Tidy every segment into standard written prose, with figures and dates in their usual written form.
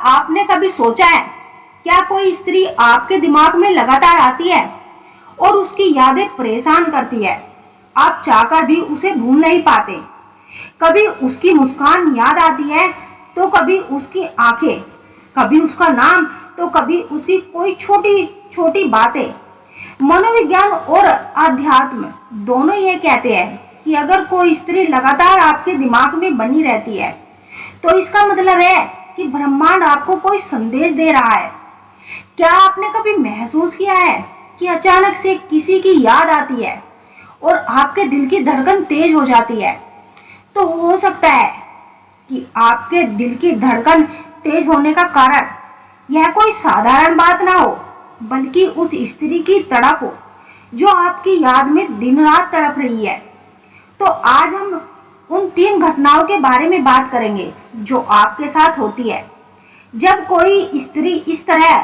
आपने कभी सोचा है, क्या कोई स्त्री आपके दिमाग में लगातार आती है और उसकी यादें परेशान करती है? आप चाहकर भी उसे भूल नहीं पाते। कभी उसकी मुस्कान याद आती है, तो कभी उसकी आंखें, कभी उसका नाम, तो कभी उसकी कोई छोटी छोटी बातें। मनोविज्ञान और आध्यात्म दोनों ये कहते हैं कि अगर कोई स्त्री लगातार आपके दिमाग में बनी रहती है, तो इसका मतलब है कि ब्रह्मांड आपको कोई संदेश दे रहा है। क्या आपने कभी महसूस किया है कि अचानक से किसी की याद आती है और आपके दिल की धड़कन तेज हो जाती है? तो हो सकता है कि आपके दिल की धड़कन तेज होने का कारण यह कोई साधारण बात ना हो, बल्कि उस स्त्री की तड़प हो जो आपकी याद में दिन रात तड़प रही है। तो आज हम उन 3 घटनाओं के बारे में बात करेंगे जो आपके साथ होती है जब कोई स्त्री इस तरह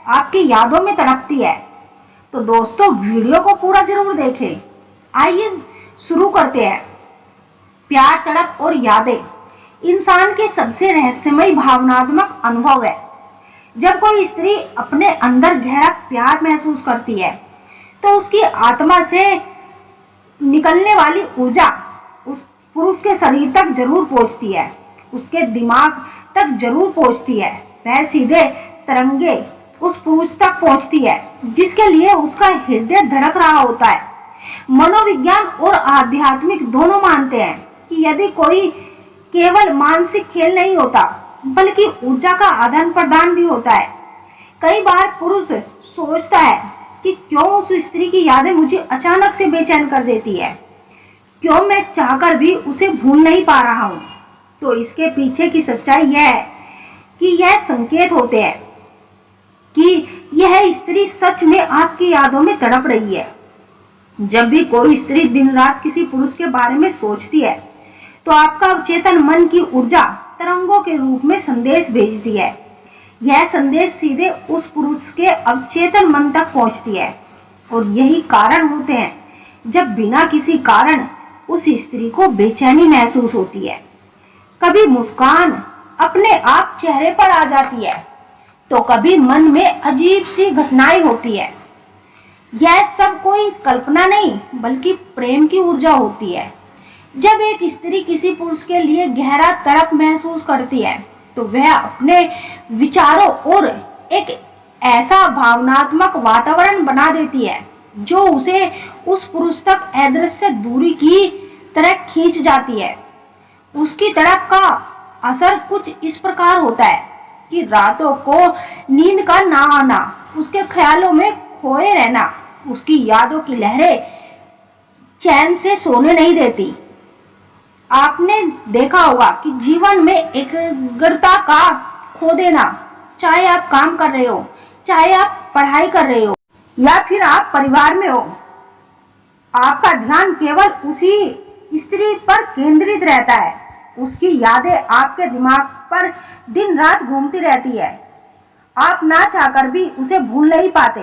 आपकी यादों में तड़पती है। तो दोस्तों, वीडियो को पूरा जरूर देखें। आइए शुरू करते हैं। प्यार, तड़प और यादें इंसान के सबसे रहस्यमयी भावनात्मक अनुभव है। जब कोई स्त्री अपने अंदर गहरा प्यार महसूस करती है, तो उसकी आत्मा से निकलने वाली ऊर्जा उस पुरुष के शरीर तक जरूर पहुंचती है, उसके दिमाग तक जरूर पहुंचती है। वह सीधे तरंगे उस पुरुष तक पहुंचती है जिसके लिए उसका हृदय धड़क रहा होता है। मनोविज्ञान और आध्यात्मिक दोनों मानते हैं कि यदि कोई केवल मानसिक खेल नहीं होता, बल्कि ऊर्जा का आदान प्रदान भी होता है। कई बार पुरुष सोचता है कि क्यों उस स्त्री की यादें मुझे अचानक से बेचैन कर देती है, क्यों मैं चाहकर भी उसे भूल नहीं पा रहा हूँ। तो इसके पीछे की सच्चाई यह है कि यह संकेत होते हैं कि यह स्त्री सच में आपकी यादों में तड़प रही है। जब भी कोई स्त्री दिन रात किसी पुरुष के बारे में सोचती है, तो आपका अवचेतन मन की ऊर्जा तरंगों के रूप में संदेश भेजती है। यह संदेश सीधे उस पुरुष के अवचेतन मन तक पहुंचती है, और यही कारण होते हैं जब बिना किसी कारण उस स्त्री को बेचैनी महसूस होती है। कभी मुस्कान अपने आप चेहरे पर आ जाती है, तो कभी मन में अजीब सी घटनाएं होती है। यह सब कोई कल्पना नहीं, बल्कि प्रेम की ऊर्जा होती है। जब एक स्त्री किसी पुरुष के लिए गहरा तड़प महसूस करती है, तो वह अपने विचारों और एक ऐसा भावनात्मक वातावरण बना देती है जो उसे उस पुरुष तक अदृश्य दूरी की तरह खींच जाती है। उसकी तड़प का असर कुछ इस प्रकार होता है कि रातों को नींद का ना आना, उसके ख्यालों में खोए रहना, उसकी यादों की लहरें चैन से सोने नहीं देती। आपने देखा होगा कि जीवन में एकाग्रता का खो देना, चाहे आप काम कर रहे हो, चाहे आप पढ़ाई कर रहे हो, या फिर आप परिवार में हो, आपका ध्यान केवल उसी स्त्री पर केंद्रित रहता है। उसकी यादें आपके दिमाग पर दिन रात घूमती रहती है। आप ना चाहकर भी उसे भूल नहीं पाते।